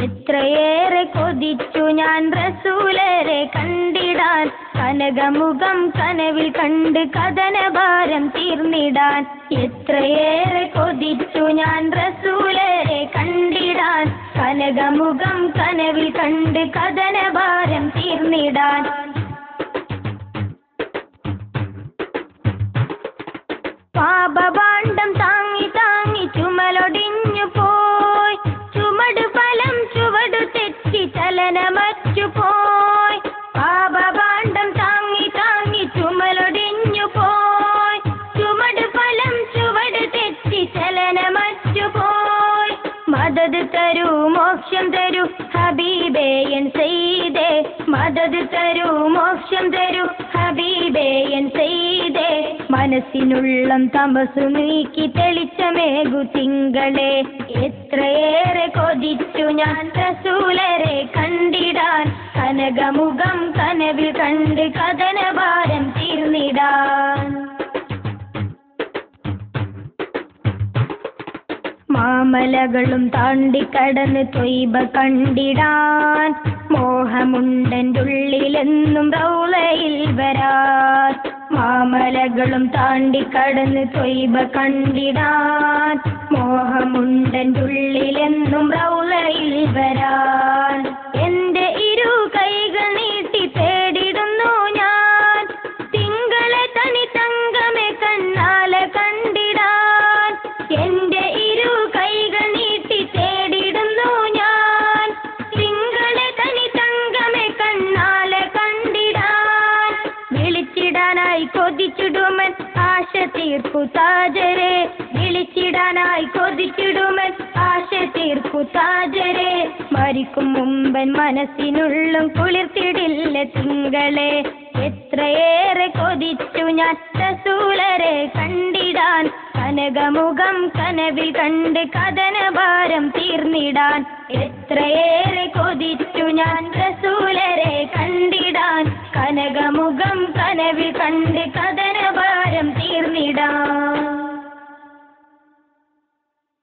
എത്രയേറെ കൊതിച്ചു ഞാൻ റസൂലരെ കണ്ടിടാൻ, കനകമുഖം കനവിൽ കണ്ട് കഥനഭാരം തീർന്നിടാൻ. എത്രയേറെ കൊതിച്ചു ഞാൻ റസൂലരെ കണ്ടിടാൻ, കനകമുഖം കനവിൽ കണ്ട് കഥനഭാരം തീർന്നിടാൻ. പാപഭാണ്ഡം താങ്ങി താങ്ങി ചുമലൊടിഞ്ഞു പോയി, ചുമട് ഫലം ചുവടു തെറ്റി ചലനമറ്റു പോയി. പാപഭാണ്ഡം താങ്ങി താങ്ങി ചുമലൊടിഞ്ഞു പോയി, ചുമട് ഫലം ചുവട് തെറ്റി ചലനമറ്റു പോയി. മദദ് തരൂ മോക്ഷം തരൂ ഹബീബേ എൻ സയ്യിദേ, മദദ് തരൂ മോക്ഷം തരൂ ഹബീബേ എൻ സയ്യിദേ. മനസ്സിനുള്ളം തമസു നീക്കി തെളിച്ചമേകു തിങ്കളെ, എത്രയേറെ കൊതിച്ചു ഞാൻ റസൂലരെ കണ്ടിടാൻ, കനകമുഖം കനവിൽ കണ്ട് കഥനഭാരം തീർന്നിടാൻ. മാമലകളും താണ്ടിക്കടന്ന് ത്വയ്ബ കണ്ടിടാൻ, മോഹമുണ്ടെൻ്റെ ഉള്ളിലെന്നും റൗളയിൽ വരാൻ. മാമലകളും താണ്ടിക്കടന്ന് ത്വയ്ബ കണ്ടിടാൻ, മോഹമുണ്ടെൻ്റെ ഉള്ളിലെന്നും റൗളയിൽ വരാൻ. എൻ്റെ ഇരു കൈകൾ നീട്ടി തേടിടുന്നു ഞാൻ, തിങ്കളെ തനി തങ്കമേ കണ്ണാലെ കണ്ടിടാൻ. എൻ്റെ ഇരു കൈകൾ നീട്ടി തേടിടുന്നു ഞാൻ, തിങ്കളെ തനി തങ്കമേ കണ്ണാലെ കണ്ടിടാൻ. വിളിച്ചിടാനായി കൊതിച്ചിടുമൻ ആശ തീർക്കു താജരെ, വിളിച്ചിടാനായി കൊതിച്ചിടുമൻ ആശ തീർക്കു താജരെ. മരിക്കും മുമ്പൻ മനസ്സിനുള്ളും കുളിർത്തിടില്ല തിങ്കളെ, എത്രയേറെ കൊതിച്ചു ഞാൻ റസൂലരെ കണ്ടിടാൻ, കനകമുഖം കനവിൽ കണ്ട് കഥനഭാരം തീർന്നിടാൻ. എത്രയേറെ കൊതിച്ചു ഞാൻ റസൂലരെ കണ്ടിടാൻ, കനകമുഖം കനവിൽ കണ്ട്